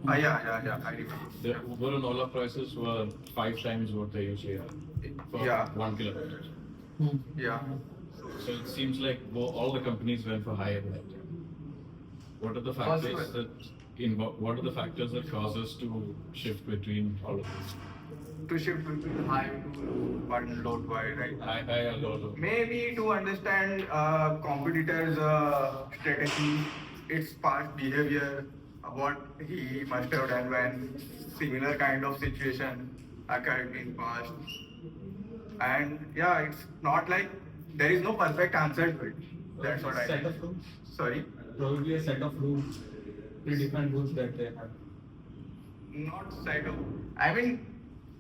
Yeah. I remember. The Uber and Ola prices were 5 times what they usually are for Yeah. 1 kilometer. Yeah. So it seems like all the companies went for higher rate. What are the factors what are the factors that cause us to shift between all of these? To shift between high to one low to high, right? High and low. Maybe to understand competitors' strategy, its past behavior, what he must have done when similar kind of situation occurred in past. And yeah, it's not like there is no perfect answer to it. That's what I Set think. of rules. Sorry, Probably a set of rules, predefined rules that they have. not side of. I mean,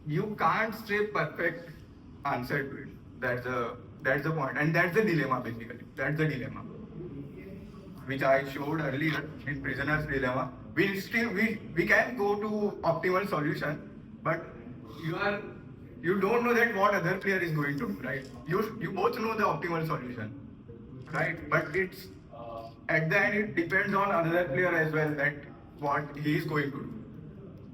you can't say perfect answer to it. That's the point, and that's the dilemma basically. That's the dilemma, which I showed earlier in Prisoner's Dilemma. We can go to optimal solution, but you are you don't know that what other player is going to do, right? You both know the optimal solution, right? But it's at the end it depends on another player as well that what he is going to do,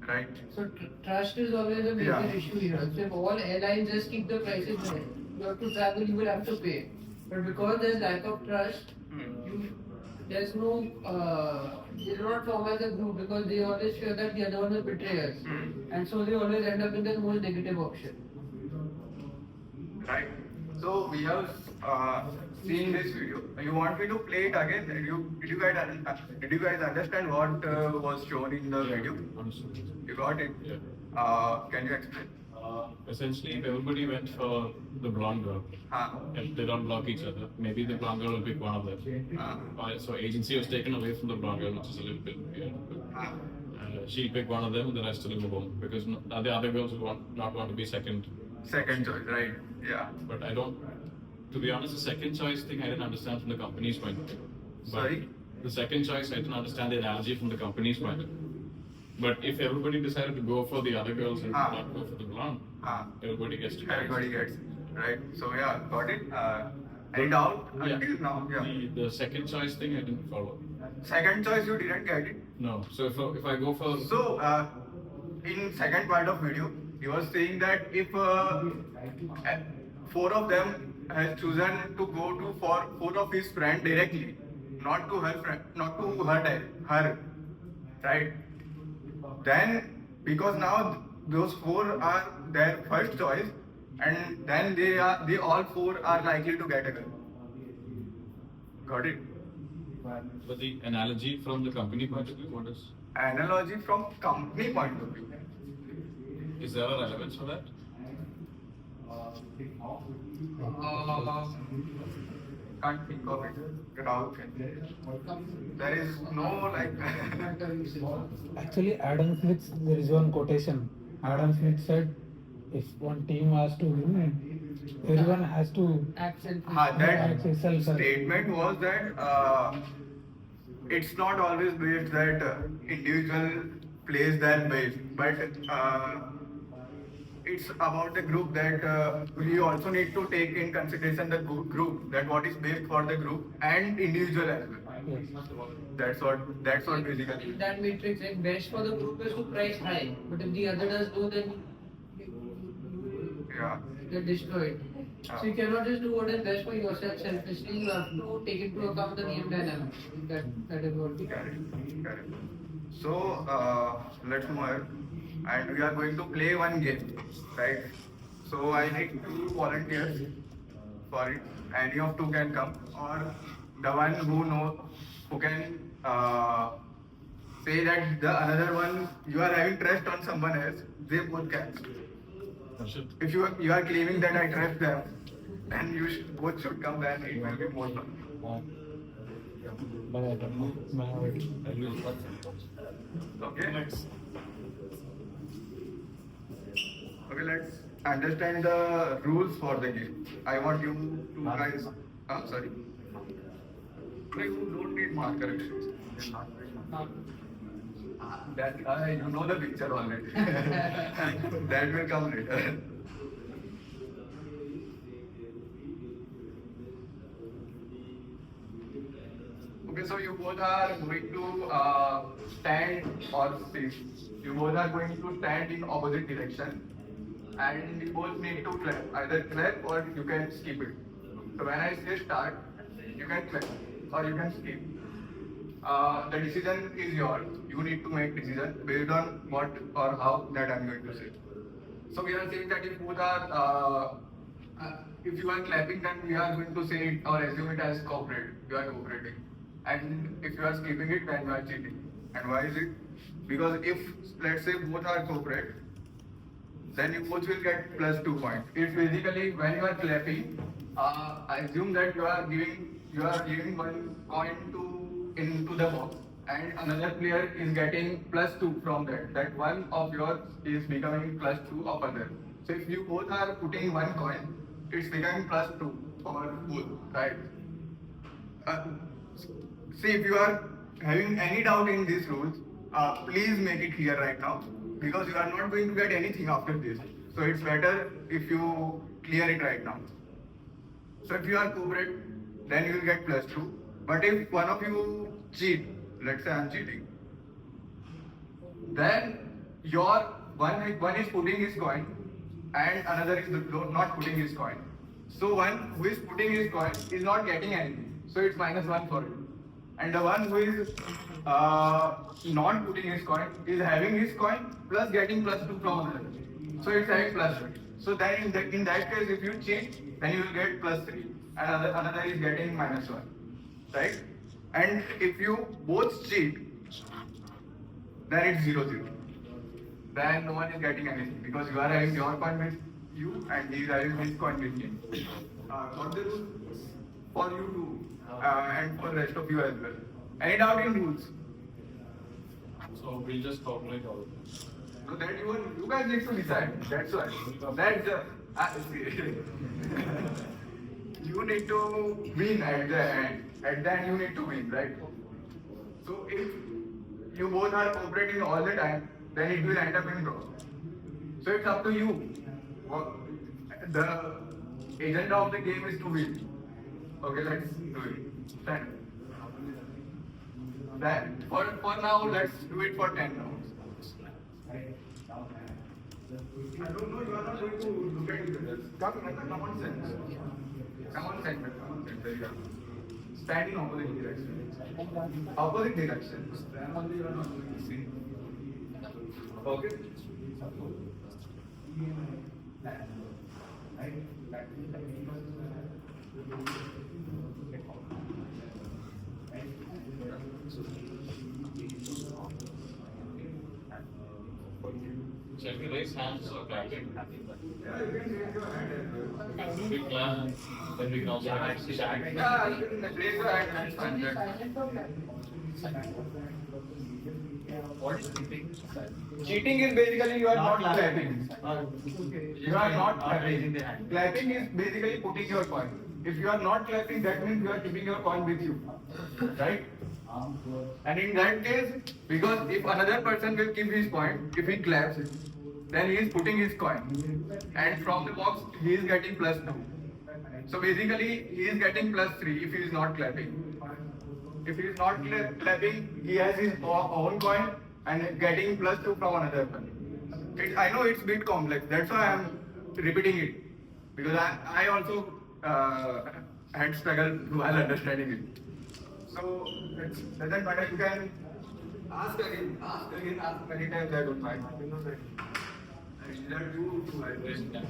right? So trust is always a major Yeah. issue here. So if all airlines just keep the prices there, you have to travel, you will have to pay. But because there's lack of trust, there's no, they do not form as a group because they always fear that the other one will betray us. And so they always end up in the most negative option. Right. So we have seen this video. You want me to play it again? Did you guys understand what was shown in the video? Understood. You got it? Yeah. Can you explain? Essentially, if everybody went for the blonde girl, if they don't block each other, maybe the blonde girl will pick one of them. So agency was taken away from the blonde girl, which is a little bit weird. She'll pick one of them, and the rest will go home because the other girls will not want to be second. Second choice, right? Yeah. But I don't. To be honest, the second choice thing I didn't understand from the company's point of view. But Sorry? The second choice I didn't understand the analogy from the company's point of view. But if everybody decided to go for the other girls and not go for the blonde, everybody gets to. Everybody gets it, right? So yeah, got it. Any doubt Yeah. until now? Yeah. The second choice thing I didn't follow. Second choice you didn't get it. No. So if I go for So in second part of video, he was saying that if four of them has chosen to go to for four of his friend directly, not to her friend, not to her, right? Then because now those four are their first choice, and then they all four are likely to get a girl. Got it? but the analogy from the company point of view, what is? Analogy from company point of view. Is there a relevance for that? Can't think of it. Crowd. There is no like. Actually, Adam Smith, there is one quotation. Adam Smith said, if one team has to win, everyone has to Act selfish. That self. statement was that it's not always based that individual plays their best, but it's about the group that we also need to take in consideration the group, that what is best for the group and individual as well. Yes. That's what basically. In that matrix, like best for the group is to price high. But if the other does low, then Yeah. get destroyed. So you cannot just do what is best for yourself selfishly. You have to take into account the game dynamics. That is what we Correct. So let's move ahead, and we are going to play one game, right? So I need two volunteers for it. Any of two can come, or the one who can say that the another one you are having trust on someone else. They both can. If you are claiming that I trust them, then both should come. Then it will be more fun. But I don't know. Okay. Okay, let's understand the rules for the game. I want you to guys. Sorry. You don't need mark corrections. That you know the picture already. That will come later. Okay, so you both are going to stand or sit. You both are going to stand in opposite direction, and you both need to clap. Either clap or you can skip it. So when I say start, you can clap or you can skip. The decision is yours. You need to make decision based on what or how that I'm going to say. So we are saying that if both are, if you are clapping, then we are going to say it or assume it as cooperate. You are cooperating. And if you are skipping it, then you are cheating. And why is it? Because if, let's say, both are cooperate, then you both will get plus 2 points. It's basically when you are clapping, assume that you are giving one coin into the box, and another player is getting plus 2 from that. That one of yours is becoming plus 2 of other. So if you both are putting one coin, it's becoming plus 2 for both, right? See, if you are having any doubt in these rules, please make it clear right now, because you are not going to get anything after this. So it's better if you clear it right now. So if you are cooperate, then you will get plus 2. But if one of you cheat, let's say I'm cheating, then your one is putting his coin and another is not putting his coin. So one who is putting his coin is not getting anything. So it's -1 for him. And the one who is not putting his coin is having his coin plus getting plus 2 from another. So it's having plus 3. So then in that case, if you cheat, then you will get plus 3. And another is getting -1. Right? And if you both cheat, then it's 0-0. Then no one is getting anything because you are having your coin with you and he is having his coin with him. Got the rule for you too, and for rest of you as well. Any doubt in rules? So we'll just calculate all of this. So that you guys need to decide. That's why. You need to win at the end. At the end, you need to win, right? So if you both are cooperating all the time, then it will end up in draw. So it's up to you. The agenda of the game is to win. Okay, let's do it. Stand. Then for now, let's do it for 10 rounds. I don't know, you are not going to look at it. Come on, sense. Come on, center. There you go. Stand in opposite direction. Opposite direction. Only you are not going to see. Okay? Shall we raise hands or clapping? Yeah, you can raise your hand as well. We clap, then we can also have to shout. Yeah, you can raise your hand and stand there. What is cheating? Cheating is basically you are not clapping. You are not clapping. Clapping is basically putting your coin. If you are not clapping, that means you are keeping your coin with you. Right? And in that case, because if another person will keep his coin, if he claps, then he is putting his coin. And from the box, he is getting plus 2. So basically, he is getting plus 3 if he is not clapping. If he is not clapping, he has his own coin and getting plus 2 from another one. I know it's a bit complex, that's why I am repeating it. Because I also had struggled while understanding it. So, it doesn't matter, you can ask again, ask many times, I don't mind. I learned you to understand.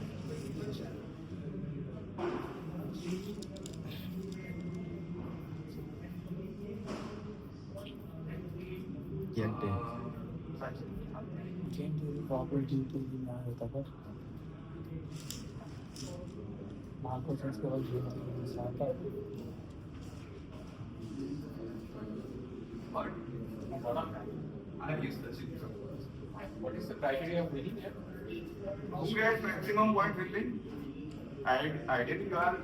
Came to the property to the Nagatabar. Marco says que was doing Sata. What is the criteria of winning here? Who gets maximum points will win? Ideally, you are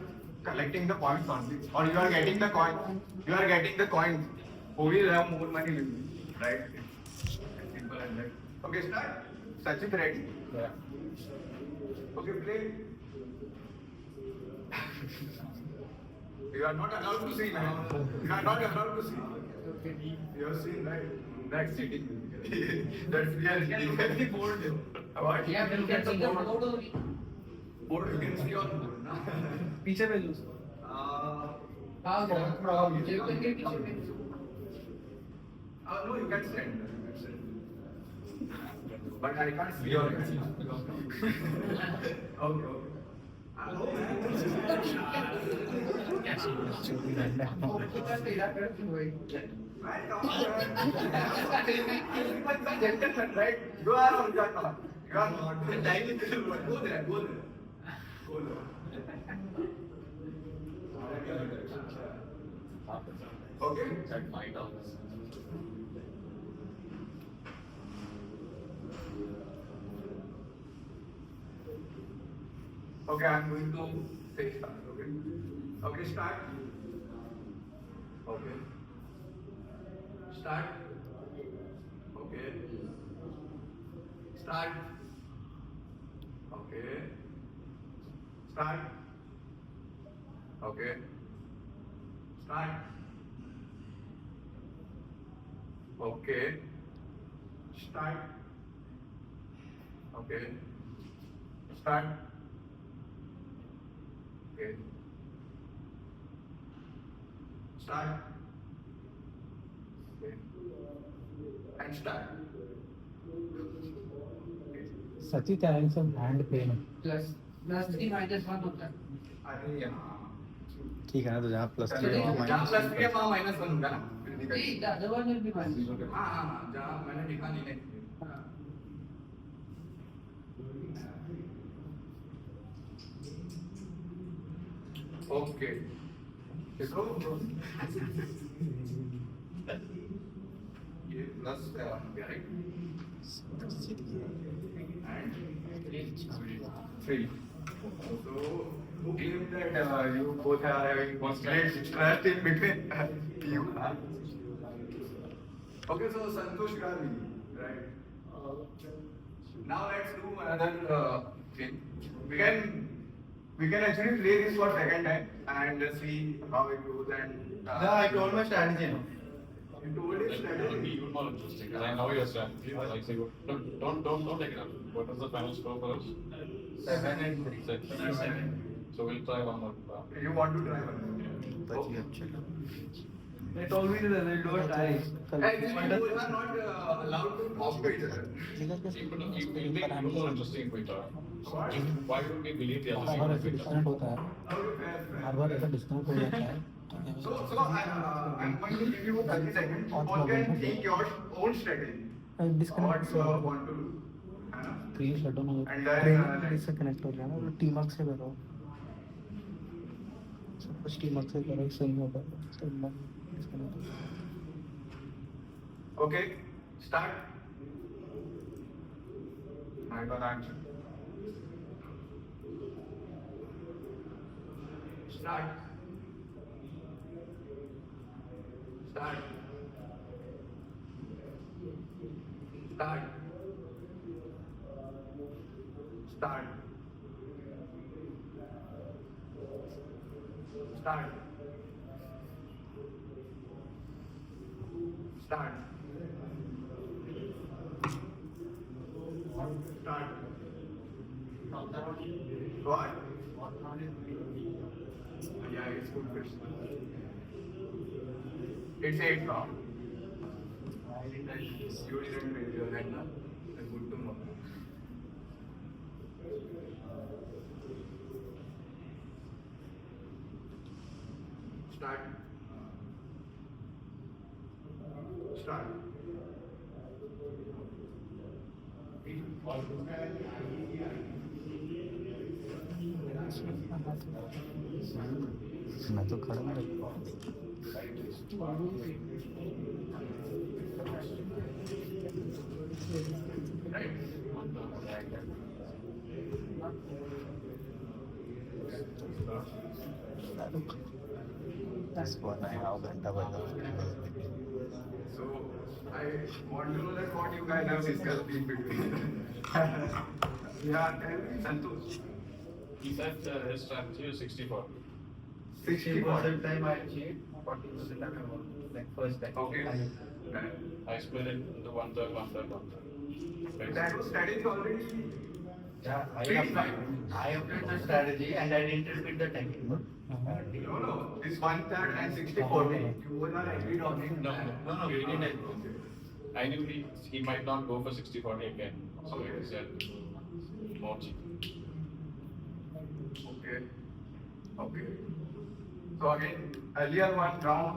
collecting the points only, or you are getting the coin. You are getting the coins. Who will have more money will win, right? Simple as that. Okay, start. Sachit ready? Yeah. Okay, play. You are not allowed to see, man. You are not allowed to see. Okay. You have seen, right? That's cheating. That's really bored. What? Yeah, you can see the board only. Board you can see on board. पीछे भेजो How From you can get picture. no, you can send. But I can't see your hand. Okay, okay. Gentleman, right? You are on that path. You are not. The time is still going. Go there, go there. Go there. Okay? At my house. Okay, I'm going to say start. Okay. Okay, start. Okay. Start. Okay. Start. Okay. Start. Okay. Start. Okay. Start. Okay. Start. Okay. Start. Okay. And start. Okay. Sachit having some hand pain. Plus 3 minus 1 होता है. अरे यहाँ ठीक है ना तो जहाँ plus three जहाँ प्लस थ्री है वहाँ माइनस वन होगा ना नहीं, the other one will be minus 1. हाँ हाँ हाँ जहाँ मैंने लिखा नहीं है हाँ. ओके देखो ये plus right and 3. So, who claimed that you both are having great trust in between you? Okay, so Santosh Gandhi, right? Now let's do another thing. We can actually play this for second time and see how it goes and. No, I told my strategy. You told it That would be strategy. even more interesting. And I know your strategy. Like, say, don't take it up. What was the final score for us? 7 and 3. 7. So we'll try one more. You want to try one? बची अब चलो They told me that they'll do a tie. Actually, you are not allowed to talk to each other. निकल के It would make it more interesting if we talk. What? Why would we believe the her other bar thing ऐसा if we talk? Discount होता है Okay, fair, fair. हर बार ऐसा discount हो जाता है So I'm going to give you 30 seconds. All can think your own strategy. What disconnect you want to do. है ना? Screen shut down हो And गया then से कनेक्ट हो गया ना वो टीमवर्क से करो सब कुछ टीमवर्क से करो सही होगा सब disconnect okay, start. I got answer. Start. Start. Start. Start. Start. Start. Start. What? Yeah, it's good question. It's 8 now. You didn't raise your hand now. That's good to know. Start. Start. मैं तो खड़ा हूँ इसको नया घंटा बजा So, I want to know that what you guys have discussed in between. Yeah, tell me, Santosh. He said his strategy is 64. 60%. time I cheat, 40% I won. Like first time. Okay. I split it into one third, one third, one third. That is already. Yeah, Pretty fine. I applied the strategy and I didn't repeat the technique. No. This 1/3 and 60/40. You both are agreed on it. No, we didn't agree. I knew he might not go for 60-40 again. So he said more cheap. Okay. So again, earlier one round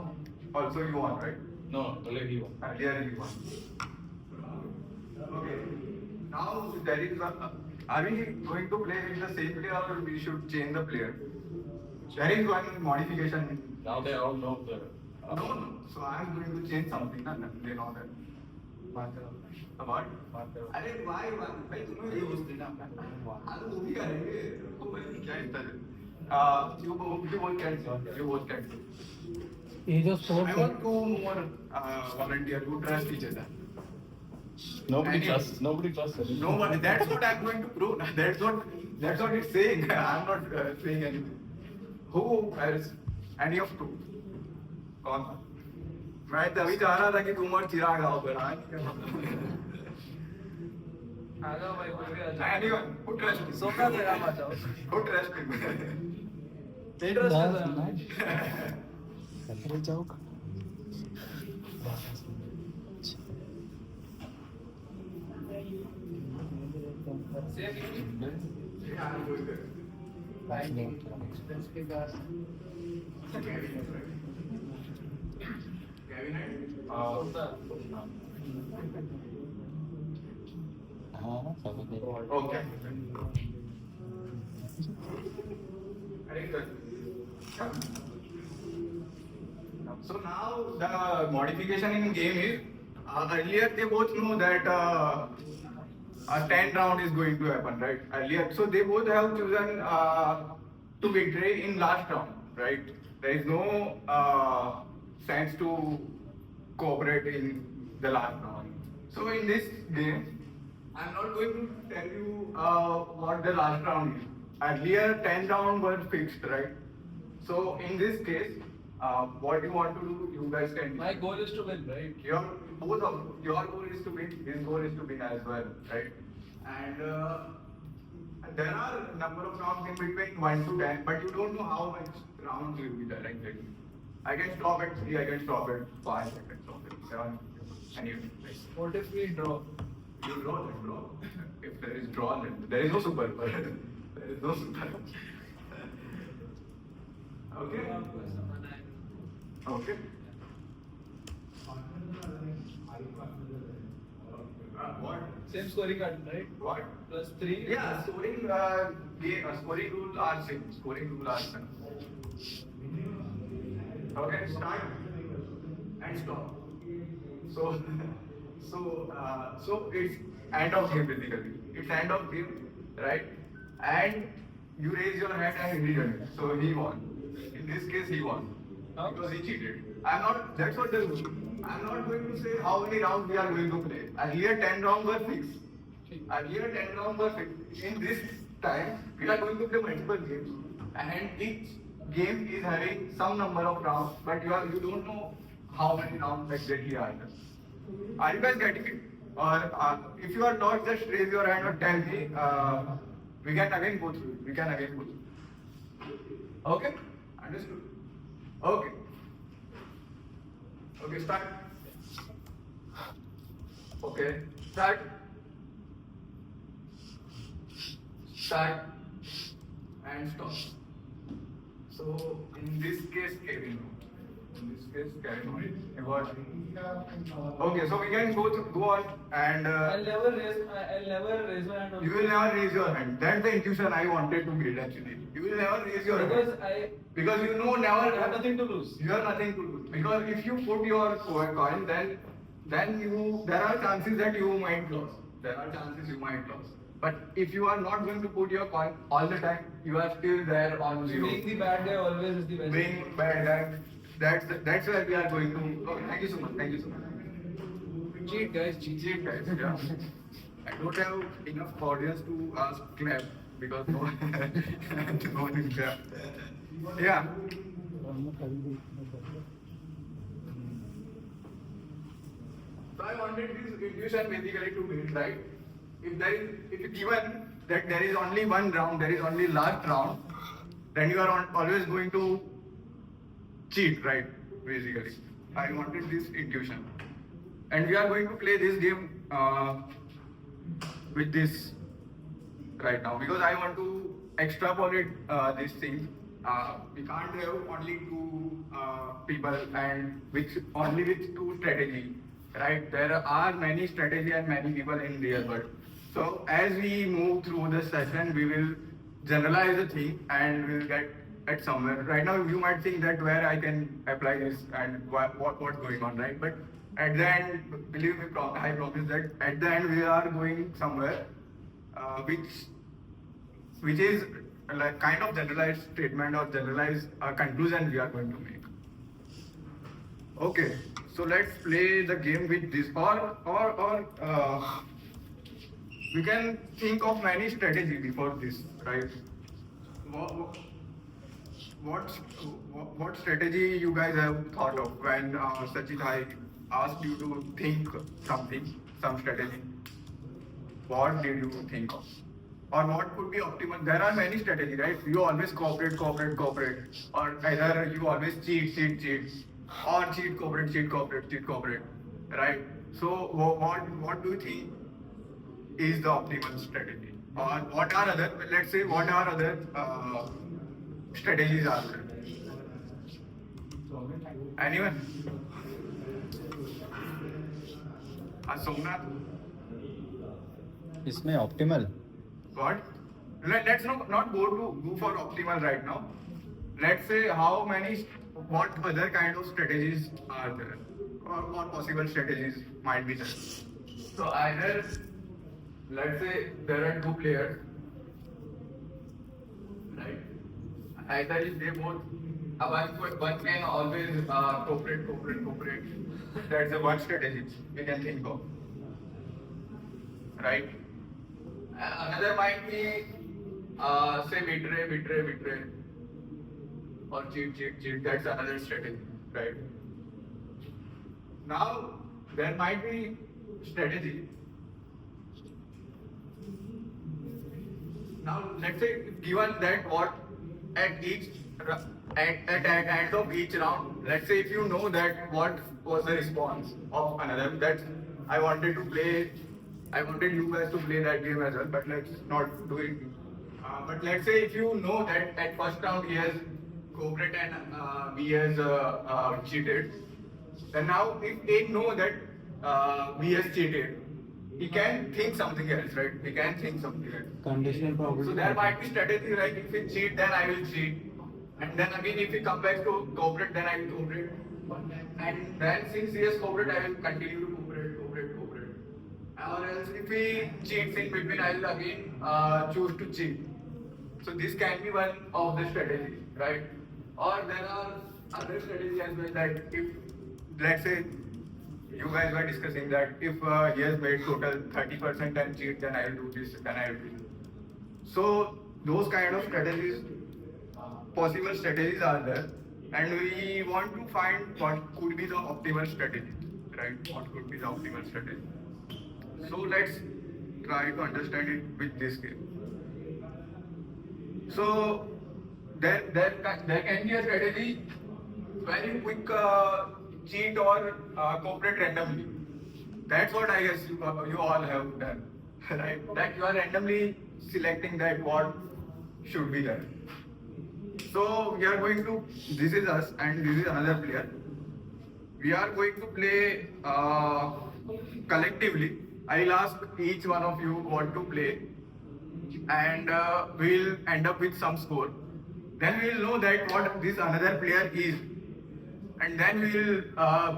also you won, right? No, only he won. Earlier you won. Okay. Now there is one. Are we going to play with the same player or we should change the player? There is one modification. Now they all know the. No. So I am going to change something. Na? They know that. What? अरे why? भाई तुम्हें ये दोस्त ना अरे वो भी करेंगे वो क्या इतना you both can Age of sports. I want two more volunteer who trust each other. Nobody trusts anyone. No one. That's what I'm going to prove. That's what it's saying. I'm not saying anything. Who else? Any of two? कौन? मैं तभी चाह रहा था कि तुम और चिराग आओ पर आ जाओ भाई बोल के आ जाओ Anyone? Who trust me? सोना तेरा मत जाओ Who trust me? That's nice. अरे जाओ Yeah, I'm going there. Expense के पास Cabinet? Okay. Very good. So now the modification in game is earlier they both know that a 10 round is going to happen, right? Earlier, so they both have chosen to betray in last round, right? There is no sense to cooperate in the last round. So in this game, I'm not going to tell you what the last round is. Earlier 10 rounds were fixed, right? So in this case, what you want to do, you guys can. My goal is to win, right? Your goal is to win. His goal is to win as well, right? And there are a number of rounds in between 1 to 10, but you don't know how much rounds will be there exactly. I can stop at 3, I can stop at 5, I can stop at 7, and you What if we draw? you draw, then draw. If there is draw, then there is no super. There is no super. Okay. Okay. What? Same scoring pattern, right? What? Plus 3. Yeah, scoring rule are same. Scoring rule are same. Okay, start and stop. So, so it's end of game basically. It's end of game, right? And you raise your hand and he did it. So he won. In this case, he won because he cheated. I'm not. That's what the rule. I'm not going to say how many rounds we are going to play. Earlier 10 rounds were fixed. Earlier 10 rounds were fixed. In this time, we are going to play multiple games, and each game is having some number of rounds, but you don't know how many rounds exactly are there. Are you guys getting it? Or if you are not, just raise your hand or tell me. We can again go through it. We can again go through it. Okay? Understood? Okay. Okay, start. Okay, start. Start and stop. So in this case, Kevin. In this case, Kevin. Okay, so we can go on and. I'll never raise my hand on You will never raise your hand. That's the intuition I wanted to get actually. You will never raise your hand. Because you know never. I have nothing to lose. You have nothing to lose. Because if you put your coin, then there are chances that you might lose. There are chances you might lose. But if you are not going to put your coin all the time, you are still there on zero. Being the bad guy always is the best. Being bad guy, that's where we are going to. Oh, thank you so much. Thank you so much. Cheat, guys. Cheat. Cheat guys, yeah. I don't have enough audience to ask clap because no one will clap. Yeah. almost having the. So I wanted this intuition basically to build, right? If given that there is only one round, there is only last round, then you are always going to cheat, right? Basically, I wanted this intuition, and we are going to play this game with this right now because I want to extrapolate these things. We can't have only two people and only with two strategy, right? There are many strategy and many people in real world. So as we move through the session, we will generalize the thing and we'll get at somewhere. Right now, you might think that where I can apply this and what's going on, right? But at the end, believe me, I promise that at the end we are going somewhere, which is like kind of generalized statement or generalized conclusion we are going to make. Okay, so let's play the game with this, or we can think of many strategy before this, right? What strategy you guys have thought of when Sachit I asked you to think some strategy? What did you think of? Or what could be optimal? There are many strategies, right? You always cooperate, or either you always cheat, or cheat, cooperate, right? So what do you think is the optimal strategy? Or what are other, let's say, what are other strategies are there? Anyone? Somnath? इसमें optimal What? Let's not go for optimal right now. Let's say what other kind of strategies are there, or possible strategies might be there. So either, let's say there are two players, right? Either if they both, one can always cooperate. That's the one strategy we can think of, right? Another might be, say, betray, or cheat. That's another strategy, right? Now, there might be strategy. Now, let's say, given that what at end of each round, let's say if you know that what was the response of another, that I wanted you guys to play that game as well, but let's not do it. But let's say if you know that at first round he has cooperated and he has cheated, then now if they know that he has cheated, he can think something else, right? He can think something else. Conditional probability. So there might be strategy like if he cheat, then I will cheat, and then again if he comes back to cooperate, then I will cooperate, and then since he has cooperated, I will continue to cooperate. Or else if he cheats in between, I will again choose to cheat. So this can be one of the strategies, right? Or there are other strategies as well that if, let's say, you guys were discussing that if he has made total 30% and cheat, then I will do this, then I will do this. So those kind of strategies, possible strategies are there, and we want to find what could be the optimal strategy, right? What could be the optimal strategy? So let's try to understand it with this game. So there can be a strategy where you quick cheat or cooperate randomly. That's what I guess you all have done, right? That you are randomly selecting that what should be there. So we are going to, this is us and this is another player. We are going to play collectively. I'll ask each one of you what to play, and we'll end up with some score. Then we'll know that what this another player is, and then we'll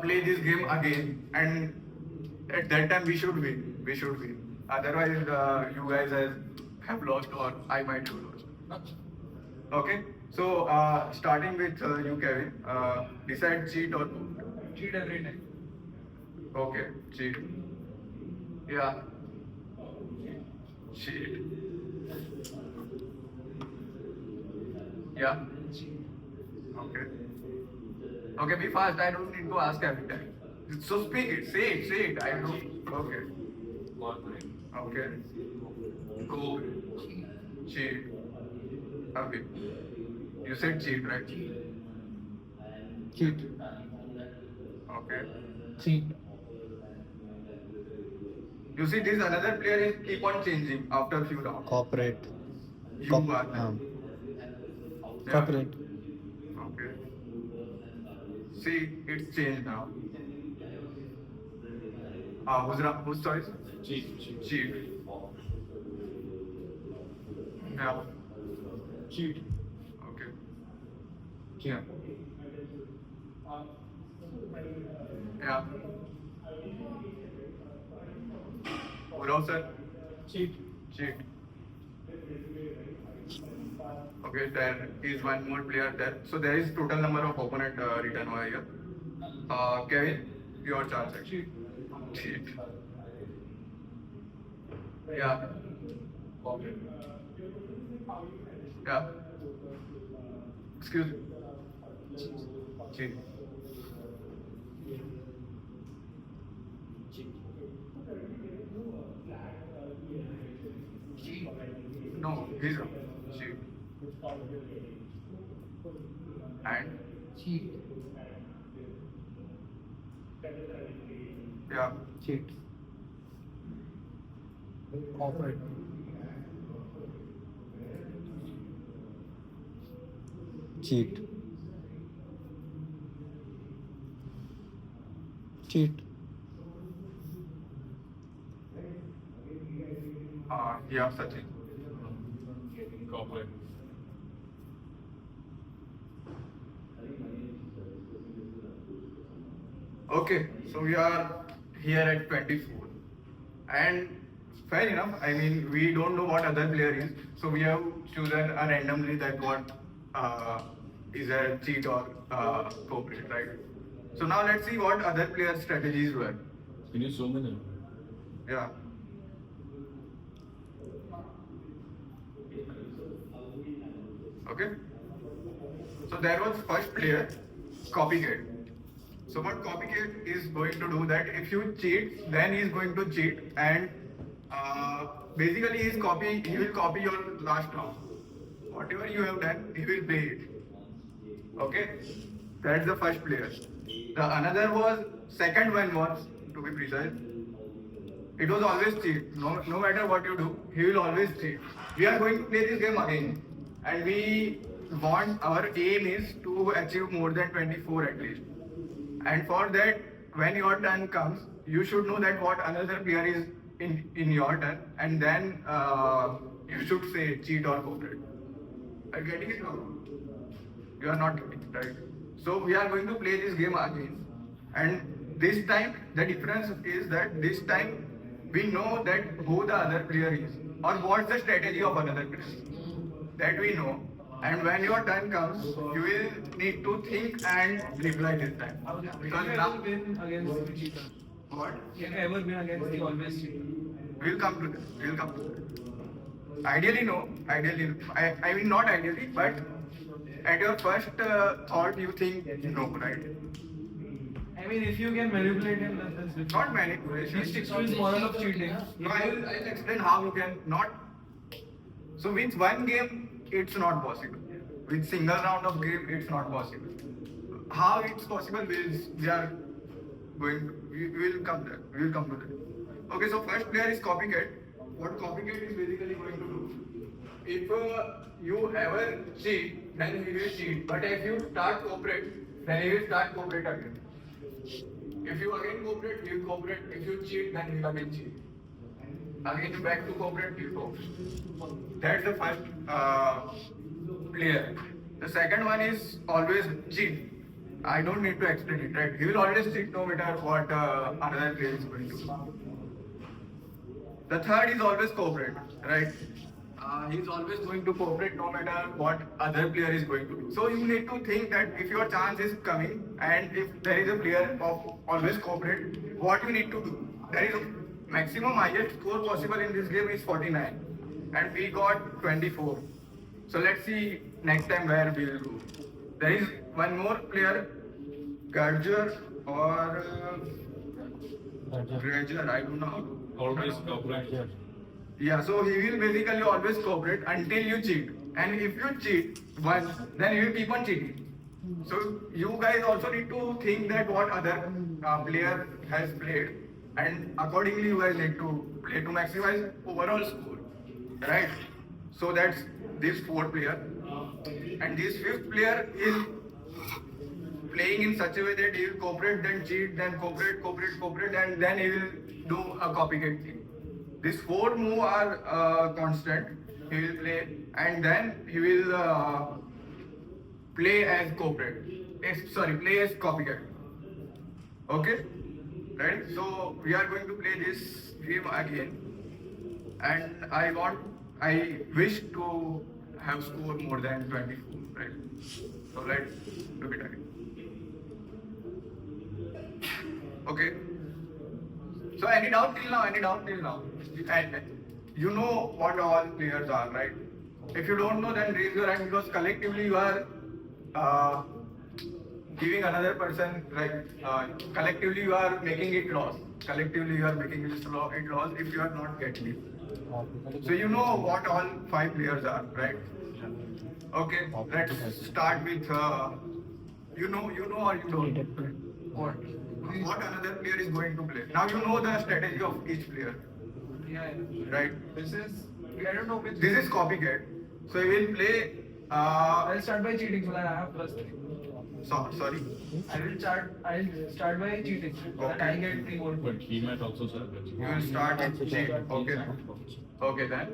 play this game again, and at that time we should win. Otherwise you guys have lost, or I might have lost. Okay, so starting with you, Kevin, decide cheat or cheat every time. Okay, cheat. Yeah. Cheat. Yeah. Okay. Okay, be fast. I don't need to ask every time. So speak it. Say it. Say it. I don't. Okay. Okay. Go. Cheat. Okay. You said cheat, right? Cheat. Okay. Cheat. You see, this another player is keep on changing after a few rounds. Cooperate. You are. Yeah. Cooperate. Okay. See, it's changed now. Whose choice? Cheat. Cheat. Yeah. Cheat. Okay. Yeah. Yeah. Urav sir? Cheat. Cheat. Okay, there is one more player there. So there is total number of opponent written over here. Kevin, your chance actually. Cheat. Yeah. Yeah. Excuse me. Cheat. No, he's wrong. Cheat. And Cheat. yeah. Cheat. Cooperate. Cheat. Cheat. Yeah, Sachin. Cooperate. Okay, so we are here at 24. And fair enough, I mean, we don't know what other player is, so we have chosen randomly that what is a cheat or cooperate, right? So now let's see what other players' strategies were. Can you zoom in? Yeah. Okay. So there was first player, Copycat. So what Copycat is going to do that if you cheat, then he is going to cheat and basically he will copy your last round. Whatever you have done, he will play it. Okay? That's the first player. The another was, second one was, to be precise, it was always cheat. No matter what you do, he will always cheat. We are going to play this game again. And we want, our aim is to achieve more than 24 at least. And for that, when your turn comes, you should know that what another player is in your turn, and then you should say cheat or cooperate. Are you getting it wrong? You are not getting it right. So we are going to play this game again. And this time, the difference is that this time we know that who the other player is or what's the strategy of another player. That we know. And when your turn comes, you will need to think and reply this time. Because now, win against the cheater? what? Can you ever win against the always cheater? We'll come to that. We'll come to that. Ideally, no. Ideally, I mean not ideally, but at your first thought, you think no, right? I mean, if you can manipulate him, that's different. Not manipulation. He sticks to his moral of cheating. No, I'll explain how you can not. So with one game, it's not possible. With single round of game, it's not possible. How it's possible is we will come there. We will come to that. Okay, so first player is Copycat. What Copycat is basically going to do? If you ever cheat, then he will cheat. But if you start cooperate, then he will start cooperate again. If you again cooperate, he will cooperate. If you cheat, then he will again cheat. Again back to cooperate, he will cooperate. That's the first player. The second one is always cheat. I don't need to explain it, right? He will always cheat no matter what another player is going to do. The third is always cooperate, right? He is always going to cooperate no matter what other player is going to do. So you need to think that if your chance is coming and if there is a player of always cooperate, what you need to do? There is a maximum highest score possible in this game is 49 and we got 24. So let's see next time where we will go. There is one more player Gardner or Gradger, I don't know how to. Always cooperate. Yeah, so he will basically always cooperate until you cheat. And if you cheat once, then he will keep on cheating. So you guys also need to think that what other player has played, and accordingly you guys need to play to maximize overall score, right? So that's this fourth player, and this fifth player is playing in such a way that he will cooperate, then cheat, then cooperate, and then he will do a copycat thing. These four moves are constant. He will play, and then he will play as cooperate. Play as copycat. Okay, right? So we are going to play this game again, and I wish to have scored more than 24, right? So let's do it again. Okay. So any doubt till now? Any doubt till now? And you know what all players are, right? If you don't know, then raise your hand, because collectively you are giving another person, like collectively you are making it loss. Collectively you are making it loss if you are not getting it. So you know what all 5 players are, right? Okay. Let's start with you know or you don't. What another player is going to play. Now you know the strategy of each player. Yeah. Right? I don't know which. This is copycat. So he will play. I'll start by cheating so that I have plus 3. Sorry. I'll start by cheating so that I get 3 more But points. he might also celebrate. You will start with cheat. Okay. Okay then.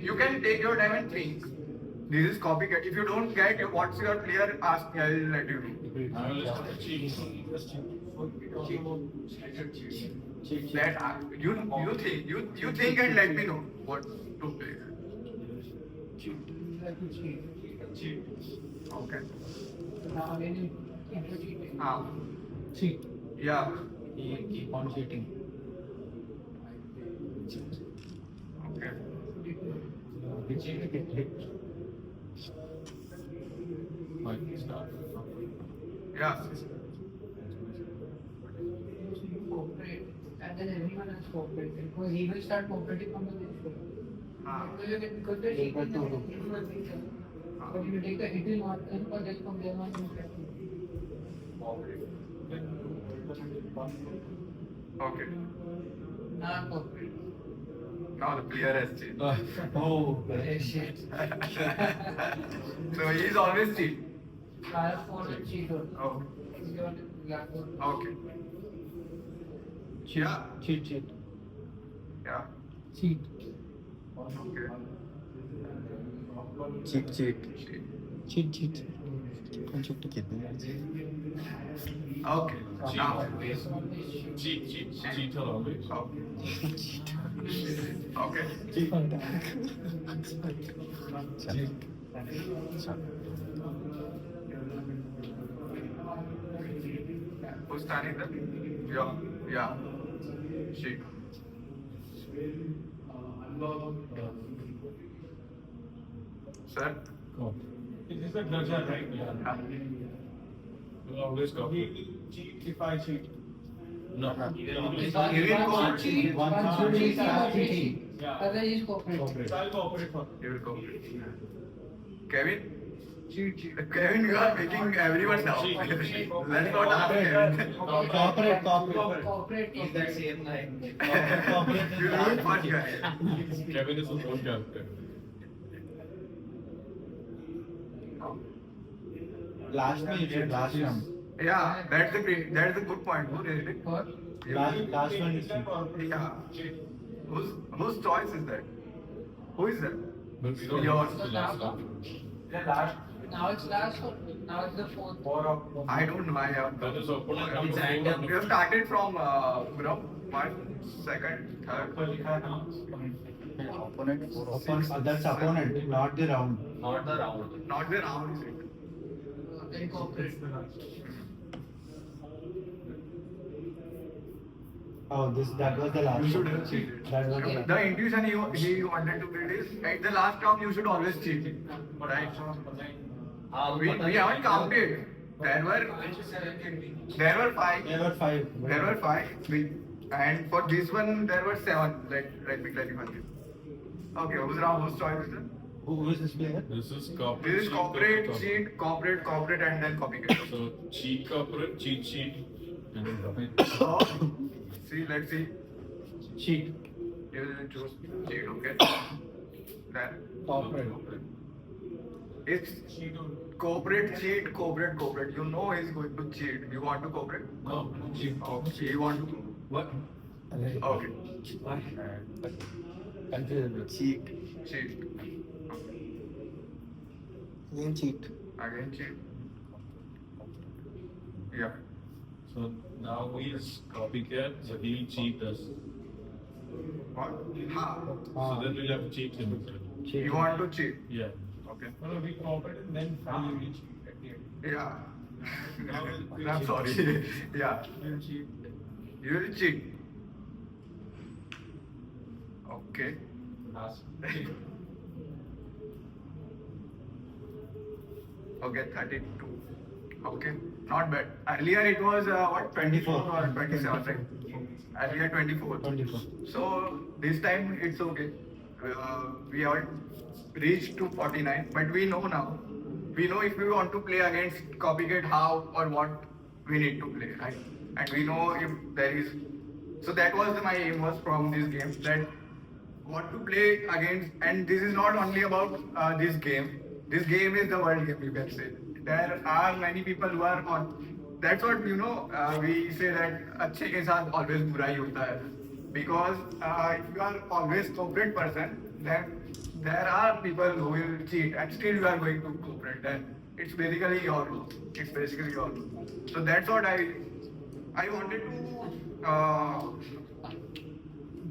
You can take your time and think. This is copycat. If you don't get what's your player, ask me. I will let you know. I will just cheat. That you think and let me know what to play. Okay. Now when you keep cheating. Cheat. Yeah. Keep on cheating. Okay. Like start. Yeah. Cooperate, and then everyone else cooperate, because he will start cooperating from the next one. Because they're cheating, then everyone thinks so. But if you take the hidden one, then for just from there on, you can. Okay. Now I'm cooperating. Now the player has changed. Oh, Shit. So he is always cheat. I have 4 and cheat on. Oh. If you want to black board. Okay. Yeah. cheat. Yeah. Cheat. Okay. cheat Cheat. Okay. Now. Cheat always. Okay. Who's standing there? Yeah. Cheat. Sir? It is a grudger, right? Yeah. You always cooperate. Cheat if I cheat. No. If will one cheat, One one should cheat, cheat, cheating. Yeah. Otherwise, he's cooperating. So I'll cooperate for He will go. Kevin? Kevin, you are making everyone down. Let's not ask Kevin. Cooperate. Cooperate. He's that same guy. You look fun guy. Kevin is his own character. Last round. Yeah, that's the good point. Who raised it? What? Last one is cheat. Yeah. Whose choice is that? Who is that? But we don't Yours. know the last one. Now it's last one. Now it's the 4th. I don't know. I have. That is opponent It's number random. We have started from one, second, third. That's opponent, not the round. Not the round. Not the round, is it? Then cooperate. Oh, that was the last. You should one. have cheated. That was the last. The intuition he wanted to build is at the last round you should always cheat. Right? We haven't counted. There were five. There were five. There were five. And for this one, there were seven. Let me clarify this. Okay, who's choice is it? Who is this player? This is corporate. This is corporate, cheat, corporate, and then copycat. So cheat corporate, cheat sheet, and then copy. So, let's see. Cheat. You will choose cheat, okay? Then Corporate. it's corporate, cheat, corporate. You know he's going to cheat. You want to cooperate? No. Cheat. Okay. You want to? What? Okay. Why? Confused. Cheat. Cheat. Again cheat. Again cheat. Yeah. So now he is copycat, so he'll cheat us. What? Ha. So then we'll have to cheat him. You want to cheat? Yeah. Okay. No, we cooperate and then finally we cheat at the end. Yeah. I'm sorry. Yeah. We'll cheat. You will cheat. Okay. Last. Okay, 32. Okay, not bad. Earlier it was what, 24 or 27, right? Earlier 24. 24. So this time it's okay. We haven't reached to 49, but we know now. We know if we want to play against copycat, how or what we need to play, right? And we know if there is. So that was my aim was from this game, that what to play against. And this is not only about this game. This game is the world game, you can say. There are many people who are on. That's what we say that अच्छे के साथ always बुरा ही होता है. Because if you are always cooperate person, then there are people who will cheat and still you are going to cooperate. Then it's basically your rule. It's basically your rule. So that's what I wanted to.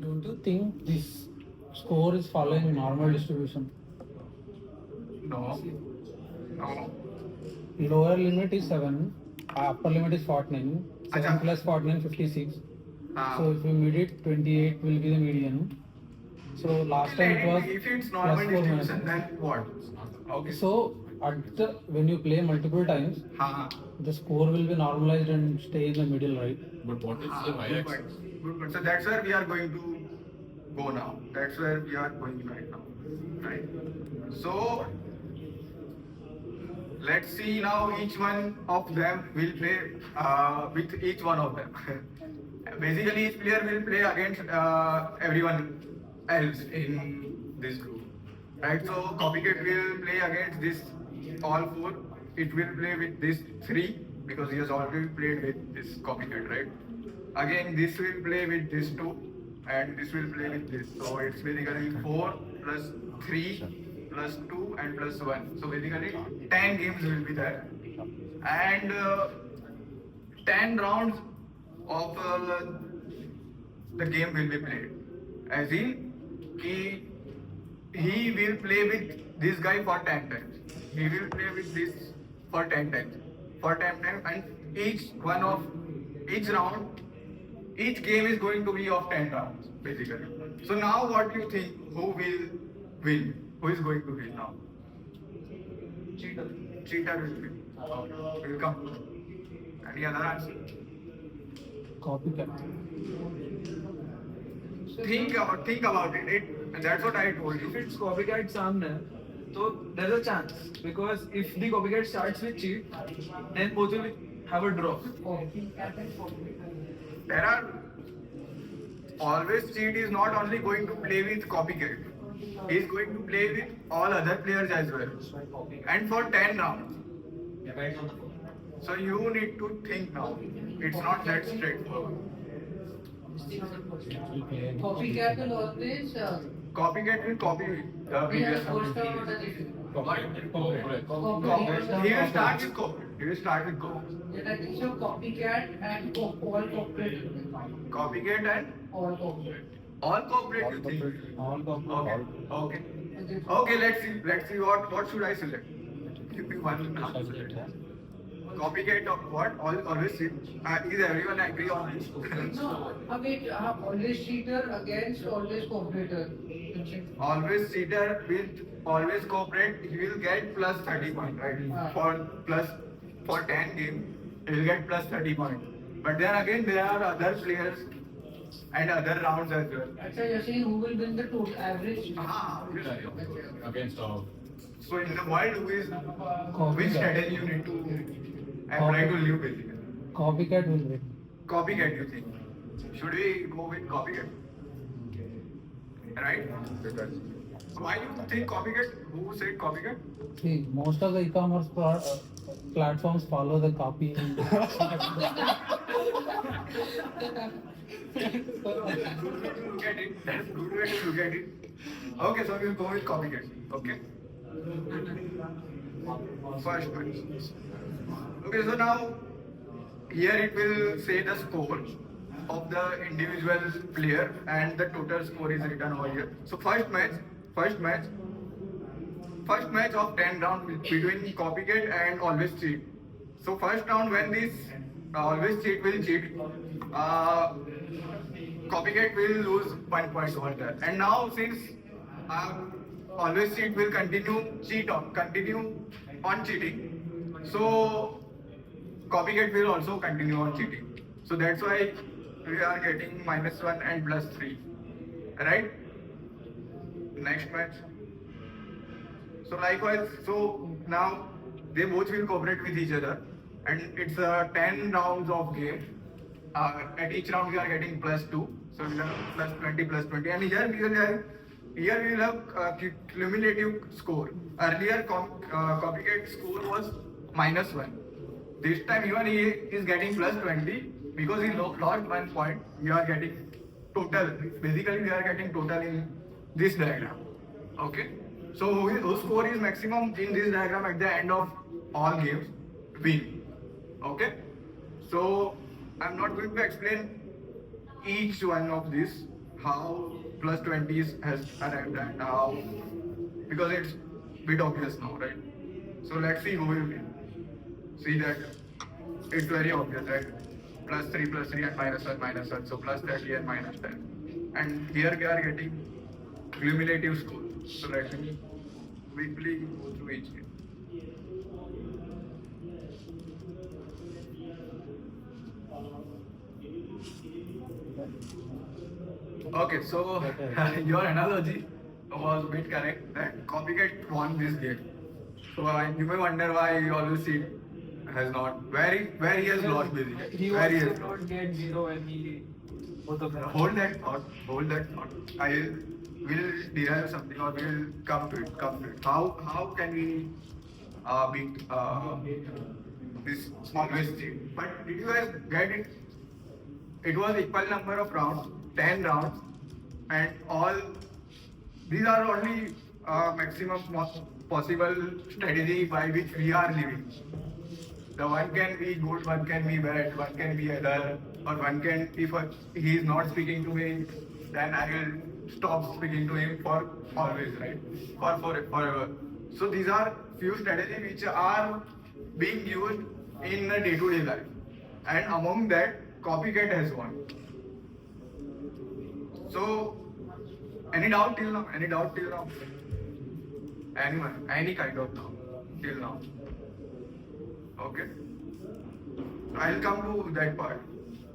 Don't you think this score is following normal distribution? No. Lower limit is 7, upper limit is 49. 7 Acha. plus 49, 56. Ah. So if we mediate, 28 will be the median. So last time it was If it's plus normal 4 minus. distribution, then what? Okay. So when you play multiple times, हाँ. the score will be normalized and stay in the middle, right? But what is the Good y-axis? point. Good point. So that's where we are going to go now. That's where we are going right now. Right. So let's see now. Each one of them will play with each one of them. Basically, each player will play against everyone else in this group. Right. So copycat will play against this all four. It will play with this three because he has already played with this copycat, right? Again, this will play with this two, and this will play with this. So it's basically 4 plus 3 plus 2 and plus 1. So basically 10 games will be there. And 10 rounds of the game will be played. As in, he will play with this guy for 10 times. He will play with this for 10 times. For 10 times, and each round, each game is going to be of 10 rounds, basically. So now what do you think? Who will win? Who is going to win now? Cheetah. Cheetah will win. Will come. Any other answer? Copycat. Think about it. That's what I told you. If it's copycat सामने, so there's a chance because if the copycat starts with cheat, then both will have a draw. There are always cheat is not only going to play with copycat. He is going to play with all other players as well. And for 10 rounds. So you need to think now. It's not that straightforward. Copycat will always Copycat will copy the previous first round. round or the He will start with copy. He will start with copy. So copycat and all corporate. Copycat and All corporate. all corporate. You think? All copycat. Okay. Okay. Let's see. What should I select? Give me one answer. Copycat of what? Always cheat. Is everyone agree on this? No, wait, always cheater against always cooperator. Always cheater will always cooperate. He will get plus 30 points, right? For 10 games, he will get plus 30 points. But then again, there are other players and other rounds as well. Actually, you're saying who will win the total average? Against all. So in the world, which Copycat. strategy you need to apply to live basically? Copycat will win. Copycat, you think? Should we go with copycat? Right? Why you think copycat? Who said copycat? See, most of the e-commerce platforms follow the copy. Look at it. That's good way to look at it. Okay, so we'll go with copycat. Okay. First one. Okay, so now here it will say the score of the individual player and the total score is written over here. So first match of 10 rounds between copycat and always cheat. So first round when this always cheat will cheat, copycat will lose 1 point over there. And now since always cheat will continue on cheating, so copycat will also continue on cheating. So that's why we are getting -1 and +3, right? Next match. So likewise, so now they both will cooperate with each other, and it's 10 rounds of game. At each round we are getting +2, so we have +20, +20, and here we will have cumulative score. Earlier copycat score was -1. This time even he is getting +20 because he lost 1 point. We are getting total. Basically, we are getting total in this diagram. Okay. So whose score is maximum in this diagram at the end of all games win. Okay. So I'm not going to explain each one of these how +20s has arrived and how, because it's bit obvious now, right? So let's see who will win. See that it's very obvious, right? +3, +3 and -1, -1. So +30 and -10. And here we are getting cumulative score. So let me quickly go through each game. Okay, so your analogy was a bit correct that copycat won this game. So you may wonder why you always see has not where he has lost basically. He Where he also has not lost. get 0 when he both of them. Hold that thought. I will derive something or will come to it. How can we beat this always team? But did you guys get it? It was equal number of rounds, 10 rounds, and all these are only maximum possible strategy by which we are living. The one can be good, one can be bad, one can be other, or one can, if he is not speaking to me, then I will stop speaking to him for always, right? For forever. So these are few strategies which are being used in a day-to-day life. And among that, copycat has won. So, any doubt till now? Anyone? Any kind of doubt till now? Okay. I'll come to that part.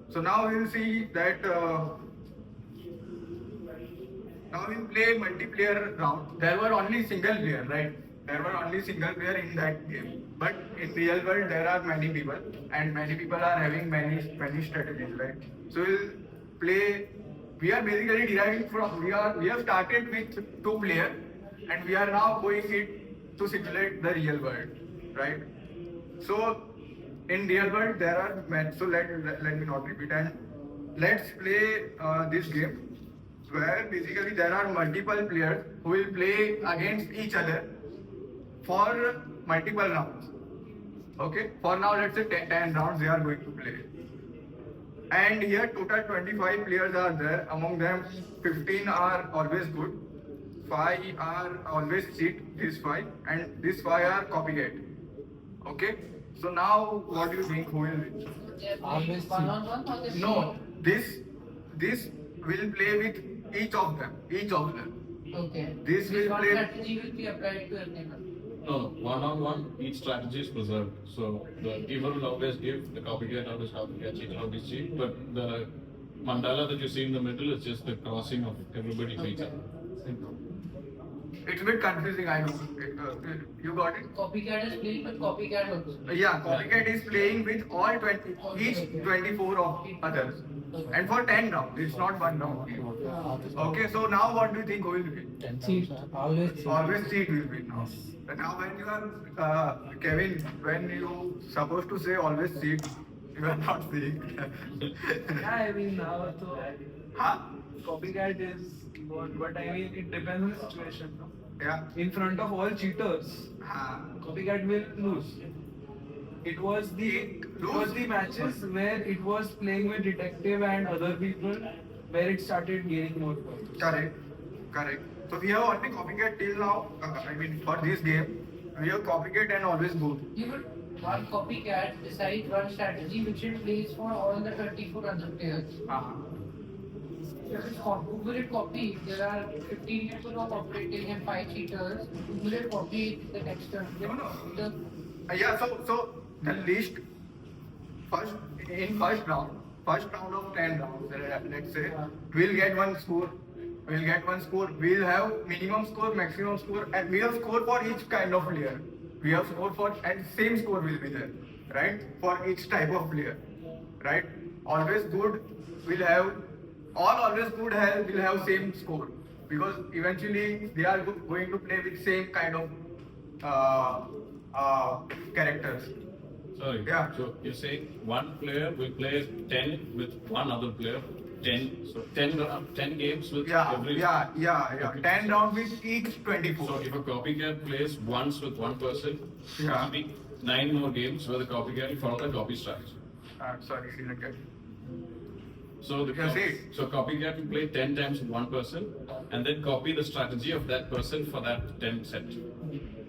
So now we'll see that now we'll play multiplayer round. There were only single player, right? There were only single player in that game. But in real world there are many people and many people are having many strategies, right? So we'll play. We are basically deriving from we have started with 2 players and we are now going it to simulate the real world, right? So in real world there are many, so let me not repeat, and let's play this game where basically there are multiple players who will play against each other for multiple rounds. Okay, for now let's say 10 rounds they are going to play. And here total 25 players are there. Among them 15 are always good, 5 are always cheat, these 5, and these 5 are copycat. Okay, So now, what do you think? Who will win? Always One on one or the No, this will play with each of them. Each of them. Okay. This will one play- strategy will be applied to everyone. No, one-on-one, each strategy is preserved. So the giver will always give, the copycat always copycat, cheater always cheat. But the mandala that you see in the middle is just the crossing of everybody to each other. It's a bit confusing, I know. You got it? Copycat is playing with copycat also. Yeah, copycat is playing with all 20, each 24 of others. And for 10 rounds, it's not one round. Okay, so now what do you think who will win? Cheat. Always cheat. Always cheat will win now. But now when you are, Kevin, when you supposed to say always cheat, you are not saying. Yeah, I mean now so Huh? copycat is good, but I mean it depends on the situation. No? Yeah. In front of all cheaters, Huh. copycat will lose. It was the matches where it was playing with detective and other people where it started gaining more points. Correct. Correct. So we have only copycat till now. I mean, for this game, we have copycat and always good. Even one copycat decides one strategy which it plays for all the 24 other players. If it's who will it copy? There are 15 people who are operating and 5 cheaters. Who will it copy the next turn? No. Yeah, so the list first round of 10 rounds, let's say, we'll get one score. We'll have minimum score, maximum score, and we have score for each kind of player. We have score for, and same score will be there, right? For each type of player, right? Always good will have, always good will have same score because eventually they are going to play with same kind of characters. Sorry. Yeah. So you say one player will play 10 with one other player. 10. So 10 games with every. Yeah. Okay. 10 rounds with each 24. So if a copycat plays once with one person, Yeah. it will be 9 more games where the copycat will follow the copy strategy. Sorry, didn't get it. So the Yeah, see. so copycat will play 10 times with one person and then copy the strategy of that person for that 10 set.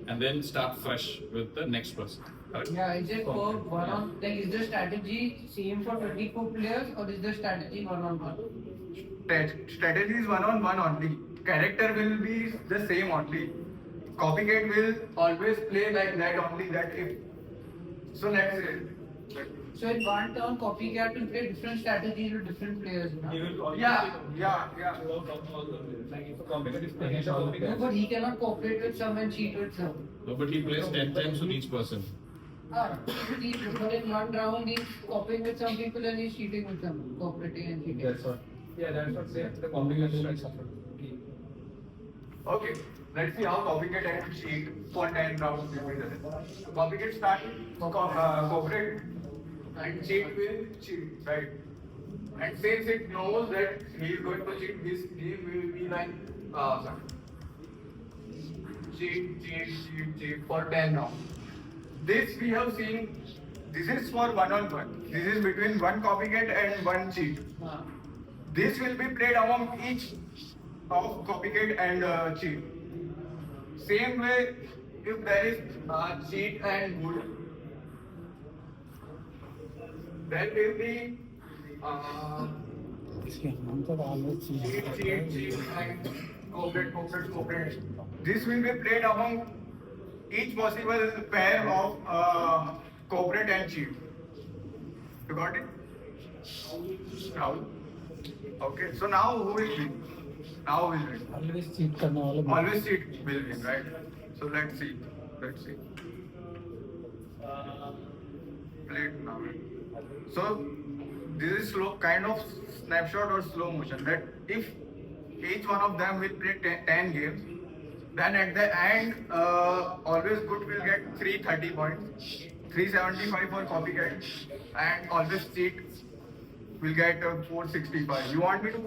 And then start fresh with the next person. Correct? Yeah, is it for one on, like is the strategy same for 24 players or is the strategy one on one? Strategy is one-on-one only. Character will be the same only. Copycat will always play like that only. That if so, let's say. So in one turn, copycat will play different strategies with different players. He No? will always Yeah. work on all the players. Like if a copycat is playing No, copycat. but he cannot cooperate with some and cheat with some. No, but he plays 10 times with each person. But in one round, he's copying with some people and he's cheating with some, cooperating and cheating. That's what. Yeah, that's what say the complication is suffered. Okay, let's see how copycat and cheat for 10 rounds will be there. Copycat start cooperate and cheat will cheat, right? And since it knows that he is going to cheat, this game will be like cheat for 10 rounds. This we have seen. This is for one-on-one. This is between one copycat and one cheat. This will be played among each of copycat and cheat. Same way, if there is cheat and good, then will be इसके हम तो always cheat. cheat and cooperate. This will be played among each possible pair of cooperate and cheat. You got it? Now. Okay, so now who will win? Now who will win? Always cheat करने वाले. Always cheat will win, right? So let's see. Play it now. So this is slow, kind of snapshot or slow motion. That if each one of them will play 10 games, then at the end, always good will get 330 points, 375 for copycat, and always cheat will get 465. You want me to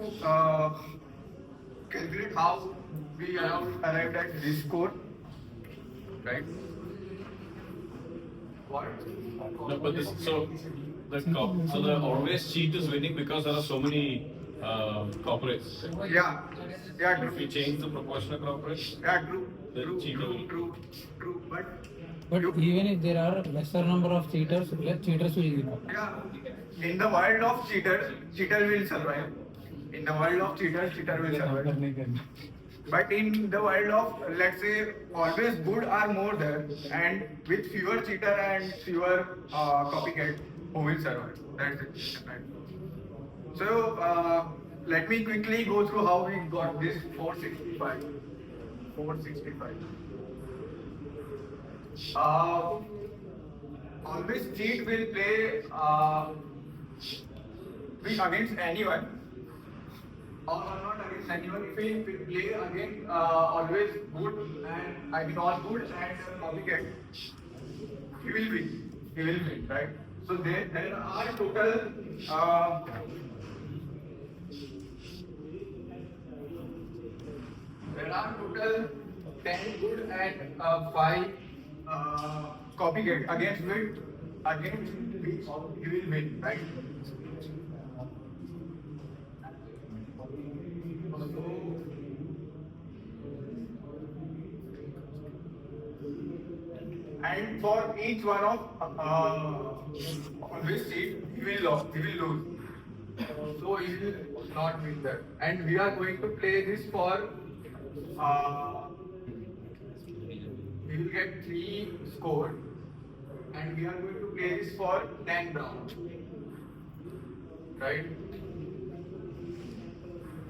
calculate how we arrived at this score, right? What? No, but this, so the always cheat is winning because there are so many corporates. Yeah, If we change the proportion of corporates, yeah, true. then cheater will. True. But But even if there are lesser number of cheaters, cheaters will win. Yeah. In the world of cheaters, cheater will survive. In the world of cheaters, cheater will survive. But in the world of, let's say, always good are more there, and with fewer cheater and fewer copycat, who will survive? That's it. Right? So let me quickly go through how we got this 465. 465. Always cheat will play against anyone. Or not against anyone. If we play against always good and I mean all good and copycat, he will win. He will win, right? So there are total there are total 10 good and 5 copycat against which he will win, right? And for each one of this seat, he will lose. So he will not win that. And we are going to play this for. We will get 3 score, and we are going to play this for 10 rounds. Right?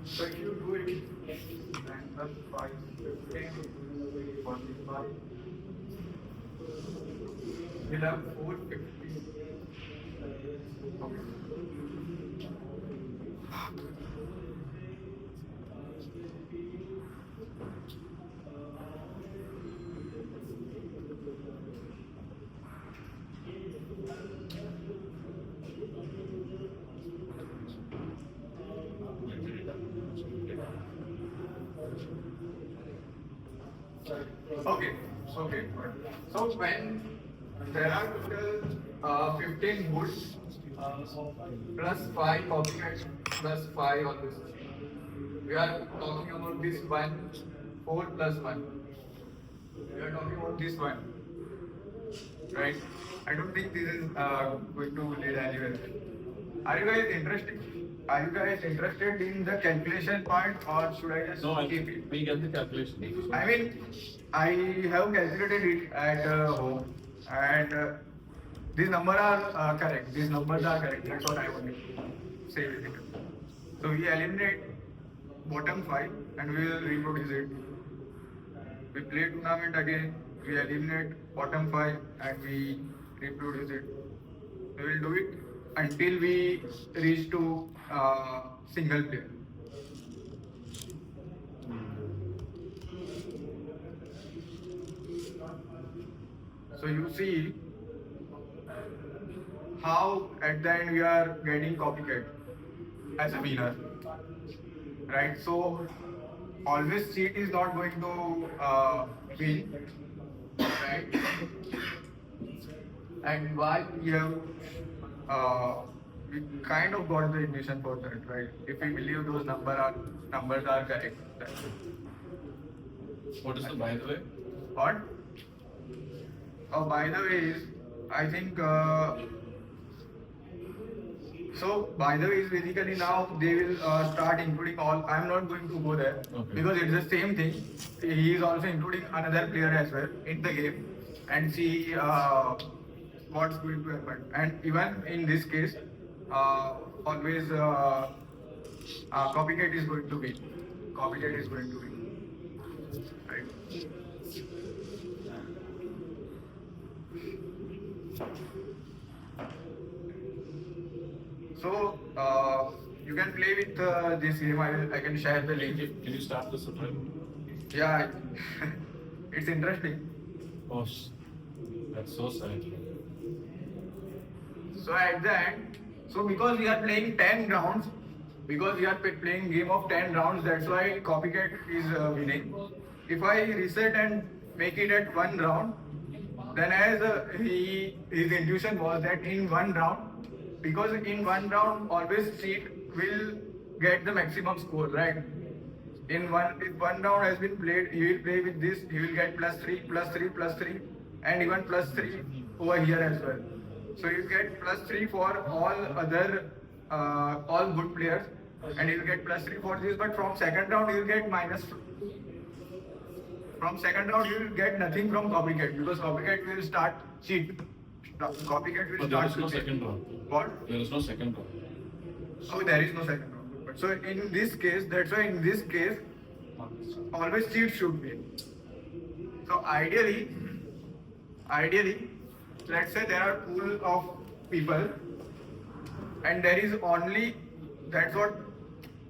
So if you do it, 9 plus 5, 15, 45. We'll have 450. Okay. Okay. So when there are total 15 boosts plus 5 copycats plus 5 on this. We are talking about this one, 4 plus 1. We are talking about this one. Right? I don't think this is going to lead anywhere. Are you guys interested? Are you guys interested in the calculation part, or should I just keep it? We get the calculation. I mean, I have calculated it at home, and these numbers are correct. These numbers are correct. That's what I wanted to say. So we eliminate bottom 5 and we will reproduce it. We play tournament again. We eliminate bottom 5 and we reproduce it. We will do it until we reach to single player. So you see how at the end we are getting copycat as a winner, right? So always cheat is not going to win, right? And why we have we kind of got the ignition for that, right? If we believe those numbers are correct. What is the by the way? What? Oh, by the way, is I think so. By the way, is basically now they will start including all. I'm not going to go there because it's the same thing. He is also including another player as well in the game and see what's going to happen. And even in this case, always copycat is going to win. Copycat is going to win. Right? So you can play with this game. I can share the link. Can you start this again? Yeah, it's interesting. Oh, that's so sad. So at the end, so because we are playing 10 rounds, because we are playing game of 10 rounds, that's why copycat is winning. If I reset and make it at 1 round, then as his intuition was that in 1 round, because in 1 round always cheat will get the maximum score, right? If one round has been played, he will play with this, he will get +3, +3, +3, and even +3 over here as well. So you get +3 for all other all good players, and you get +3 for this. But from second round you will get minus. From second round you will get nothing from copycat because copycat will start cheat. Copycat will But there start is no to cheat. second round. What? There is no second round. So there is no second round. So in this case, that's why in this case, always cheat should be. So ideally, let's say there are pool of people, and there is only, that's what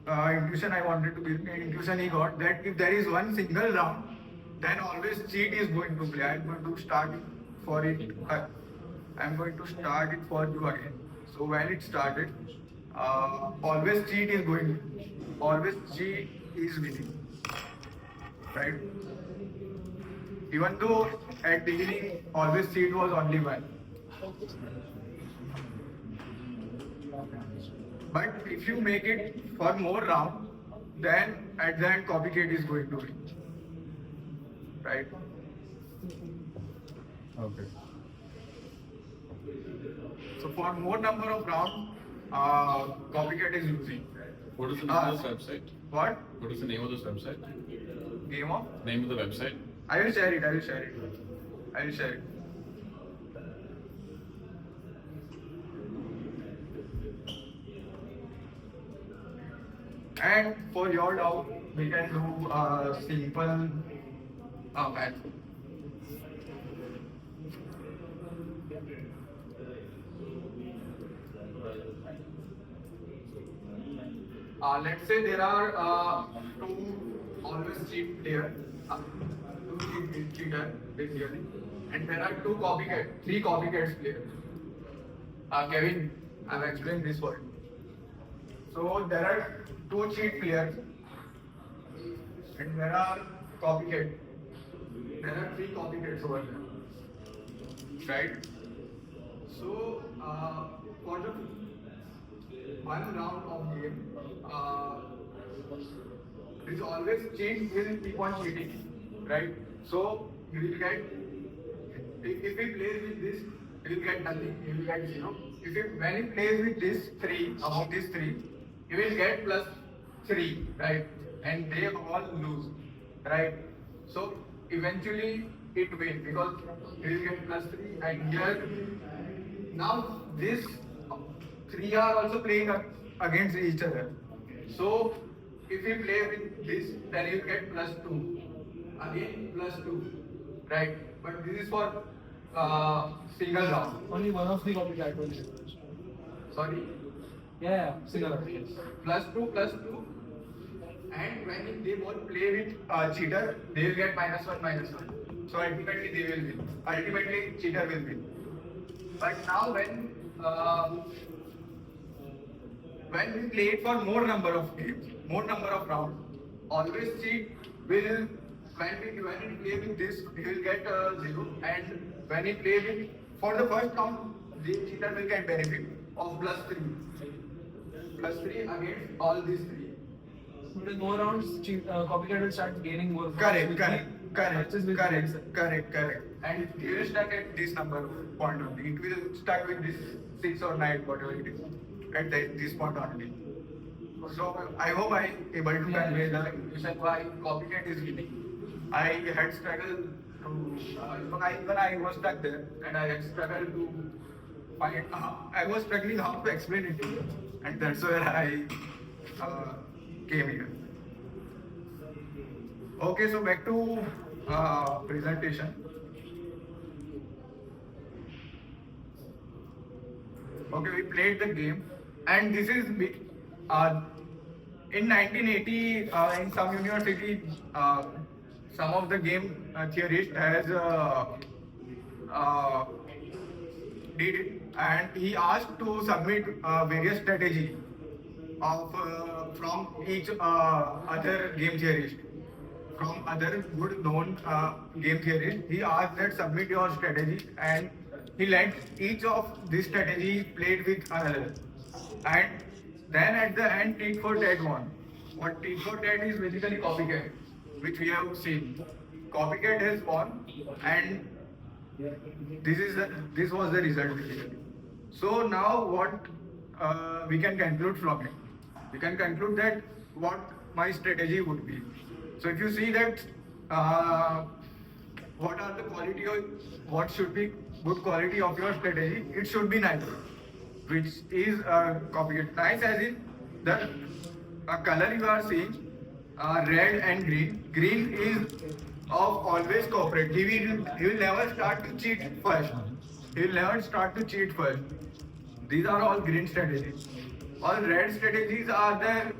intuition I wanted to give, intuition he got, that if there is one single round, then always cheat is going to play. I'm going to start for it. I'm going to start it for you again. So when it started, always cheat is going, always cheat is winning, right? Even though at beginning always cheat was only one. But if you make it for more round, then at the end copycat is going to win, right? Okay. So for more number of rounds, copycat is losing. What is the name of this website? What? What is the name of this website? Game of? Name of the website? I will share it. I will share it. I will share it. And for your doubt, we can do a simple math. Let's say there are two always cheat players, two cheater basically, and there are three copycats players. Kevin, I've explained this word. So there are two cheat players, and there are copycat. There are three copycats over there, right? So for the one round of game, this always cheat will keep on cheating, right? So you will get, if he plays with this, he will get nothing, he will get 0. When he plays with this 3, among these 3, he will get +3, right? And they all lose, right? So eventually it will, because he will get +3, and here, now this 3 are also playing against each other. So if you play with this, then you get +2. Again +2. Right? But this is for single round. Only one of the copycat will win. Sorry? Yeah, single round. +2, +2. And when they both play with cheater, they will get -1, -1. So ultimately they will win. Ultimately cheater will win. But now when we play it for more number of games, more number of rounds, always cheat will, when we play with this, he will get 0, and when he play with, for the first round, the cheater will get benefit of +3. +3 against all these 3. With more rounds, copycat will start gaining more. Correct. And it will stuck at this number point only. It will stuck with this 6 or 9, whatever it is, at this point only. So I hope I able to convey the reason why copycat is winning. I had struggled to, even I was stuck there, and I had struggled to find, I was struggling how to explain it to you, and that's where I came here. Okay, so back to presentation. Okay, we played the game, and this is in 1980 in some university, some of the game theorist has did it, and he asked to submit various strategy of from each other game theorist, from other good known game theorist. He asked that submit your strategy, and he let each of this strategy played with another, and then at the end tit for tat won. What tit for tat is basically copycat, which we have seen. Copycat has won, and This was the result basically. So now what we can conclude from it? We can conclude that what my strategy would be. So if you see that what are the quality of what should be good quality of your strategy, it should be nice, which is copyright. Nice as in the color you are seeing, red and green. Green is of always cooperate. He will never start to cheat first. He will never start to cheat first. These are all green strategies. All red strategies are that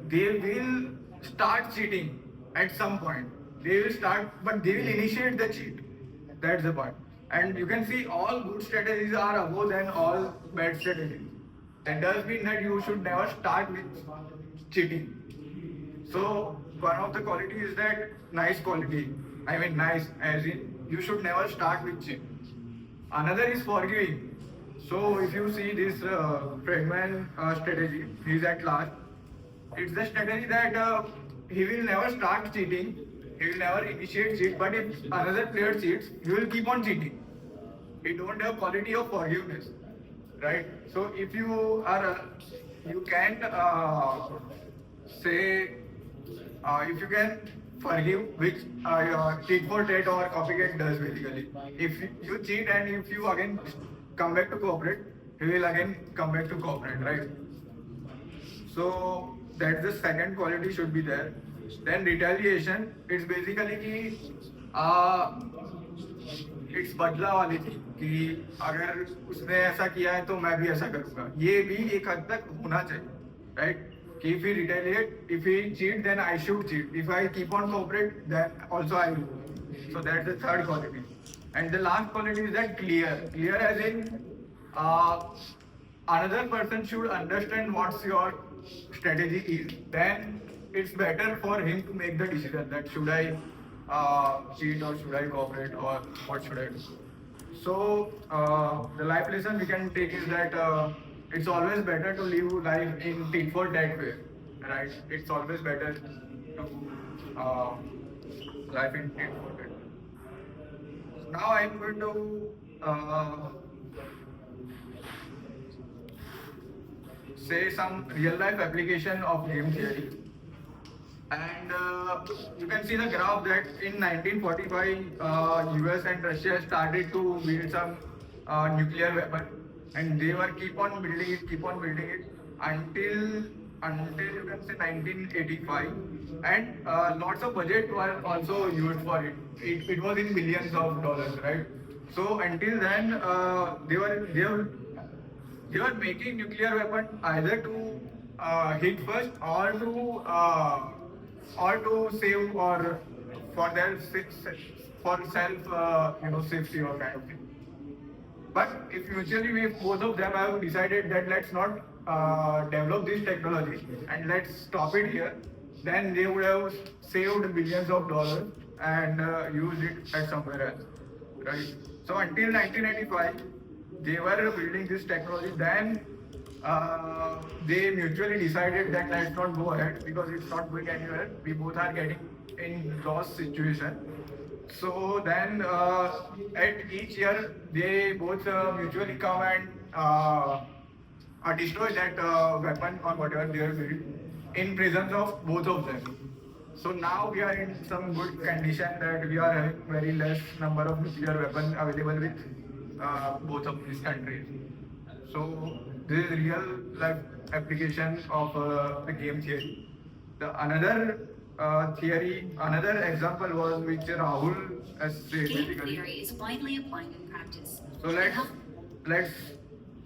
they will start cheating at some point. They will start, but they will initiate the cheat. That's the point. And you can see all good strategies are above than all bad strategies. That does mean that you should never start with cheating. So one of the qualities is that nice quality. I mean nice as in you should never start with cheat. Another is forgiving. So if you see this fragment strategy, he is at last. It's the strategy that he will never start cheating. He will never initiate cheat. But if another player cheats, he will keep on cheating. He don't have quality of forgiveness, right? So if you are, you can't say if you can forgive, which tit for tat or copycat does basically. If you cheat and if you again come back to cooperate, he will again come back to cooperate, right? So that's the second quality should be there. Then retaliation, it's basically it's बदला वाली थी कि अगर उसने ऐसा किया है तो मैं भी ऐसा करूँगा. ये भी एक हद तक होना चाहिए, right? If he retaliate, if he cheat, then I should cheat. If I keep on cooperate, then also I will. So that's the third quality. And the last quality is that clear. Clear as in another person should understand what's your strategy is. Then it's better for him to make the decision that should I cheat or should I cooperate or what should I do. So the life lesson we can take is that it's always better to live life in tit for tat way, right? It's always better to life in tit for tat. Now I'm going to say some real life application of game theory. And you can see the graph that in 1945, US and Russia started to build some nuclear weapon, and they were keep on building it until you can say 1985, and lots of budget were also used for it. It was in billions of dollars, right? So until then, they were making nuclear weapon either to hit first or to save or for their for self safety or kind of thing. But if mutually both of them have decided that let's not develop this technology and let's stop it here, then they would have saved billions of dollars and used it at somewhere else, right? So until 1985, they were building this technology. Then they mutually decided that let's not go ahead because it's not going anywhere. We both are getting in loss situation. So then at each year they both mutually come and destroy that weapon or whatever they are building in presence of both of them. So now we are in some good condition that we are having very less number of nuclear weapons available with both of these countries. So this is real life application of the game theory. The another theory, another example was which Rahul has said. Game theory is widely applied in practice. So let's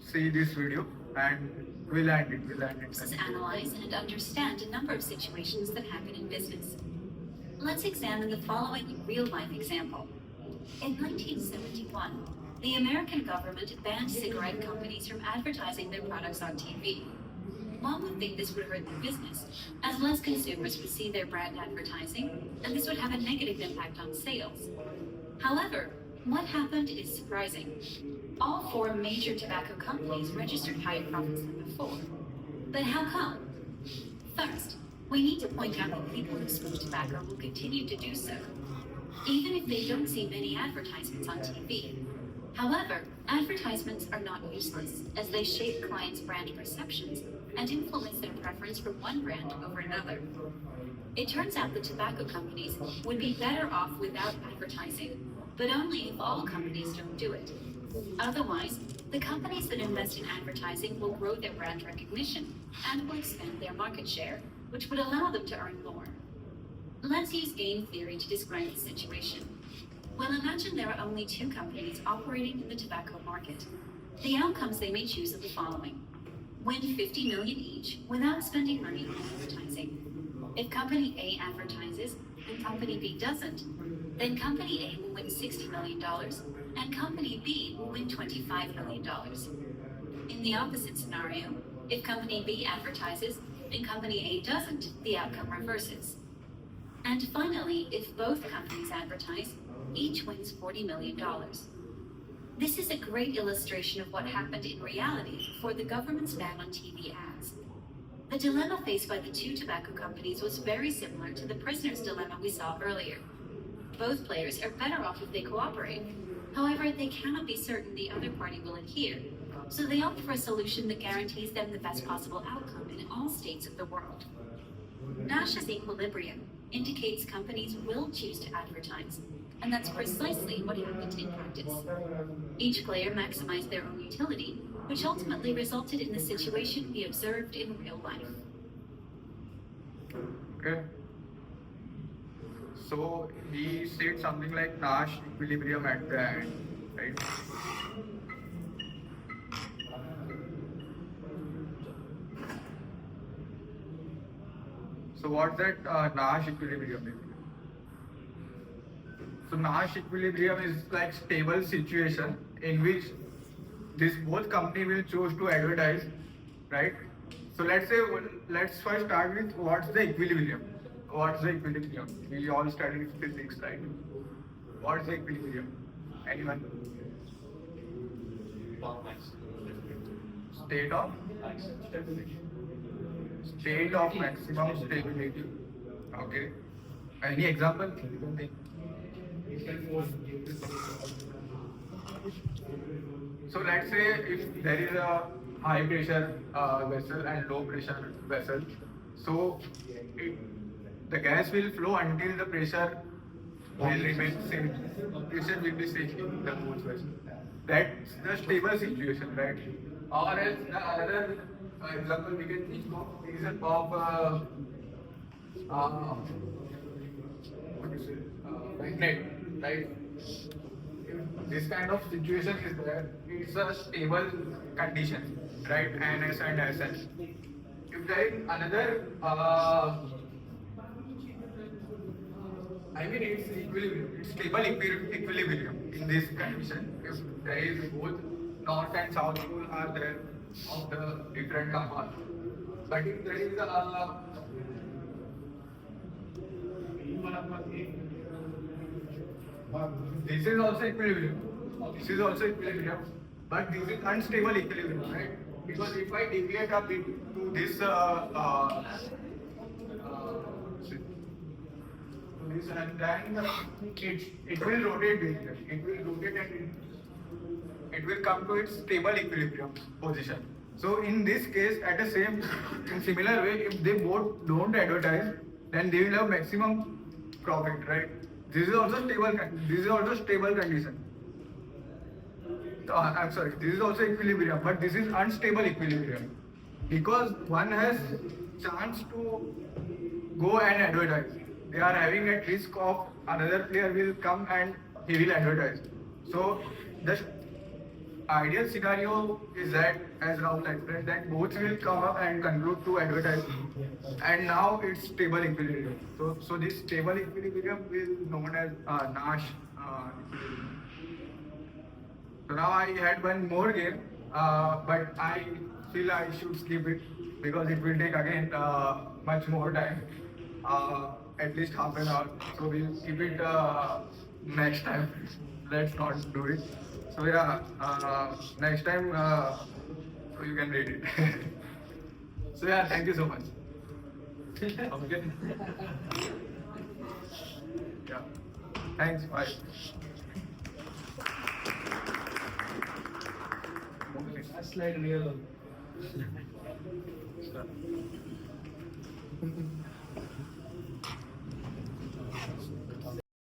see this video and we'll end it. Let's analyze and understand a number of situations that happen in business. Let's examine the following real-life example. In 1971, the American government banned cigarette companies from advertising their products on TV. One would think this would hurt their business, as less consumers would see their brand advertising, and this would have a negative impact on sales. However, what happened is surprising. All four major tobacco companies registered higher profits than before. But how come? First, we need to point out that people who smoke tobacco will continue to do so. even if they don't see many advertisements on TV. However, advertisements are not useless, as they shape clients' brand perceptions and influence their preference for one brand over another. It turns out that tobacco companies would be better off without advertising, but only if all companies don't do it. Otherwise, the companies that invest in advertising will grow their brand recognition and will expand their market share, which would allow them to earn more. Let's use game theory to describe the situation. Well, imagine there are only two companies operating in the tobacco market. The outcomes they may choose are the following. Win 50 million each without spending money on advertising. If company A advertises and company B doesn't, then company A will win $60 million and company B will win $25 million. In the opposite scenario, if company B advertises and company A doesn't, the outcome reverses. And finally, if both companies advertise, each wins $40 million. This is a great illustration of what happened in reality before the government's ban on TV ads. The dilemma faced by the two tobacco companies was very similar to the prisoner's dilemma we saw earlier. Both players are better off if they cooperate. However, they cannot be certain the other party will adhere, so they opt for a solution that guarantees them the best possible outcome in all states of the world. Nash's equilibrium indicates companies will choose to advertise, and that's precisely what happened in practice. Each player maximized their own utility, which ultimately resulted in the situation we observed in real life. Okay. So he said something like Nash equilibrium at the end, right? So what's that Nash equilibrium? So Nash equilibrium is like stable situation in which this both company will choose to advertise, right? So let's first start with what's the equilibrium. What's the equilibrium? We all studied physics, right? What's the equilibrium? Anyone? State of maximum stability. Okay. Any example? So let's say if there is a high pressure vessel and low pressure vessel, so the gas will flow until the pressure will remain same. Pressure will be same in the both vessels. That's the stable situation, right? Or else the another example we can think of is of magnet, right? This kind of situation is there. It's a stable condition, right? NS and SS. If there is another, it's equilibrium. It's stable equilibrium in this condition. If there is both north and south pole are there of the different compounds. But if there is this is also equilibrium. This is also equilibrium, but this is unstable equilibrium, right? Because if I deviate a bit to this, and then it will rotate basically. It will rotate and it will come to its stable equilibrium position. So in this case, in similar way, if they both don't advertise, then they will have maximum profit, right? This is also stable. This is also stable condition. I'm sorry. This is also equilibrium, but this is unstable equilibrium because one has chance to go and advertise. They are having a risk of another player will come and he will advertise. So the ideal scenario is that, as Rahul explained, that both will come up and conclude to advertise, and now it's stable equilibrium. So this stable equilibrium is known as Nash equilibrium. So now I had one more game, but I feel I should skip it because it will take again much more time, at least half an hour. So we'll keep it next time. Let's not do it. So yeah, next time so you can read it. So yeah, thank you so much. Okay. Yeah. Thanks. Bye. Last slide real.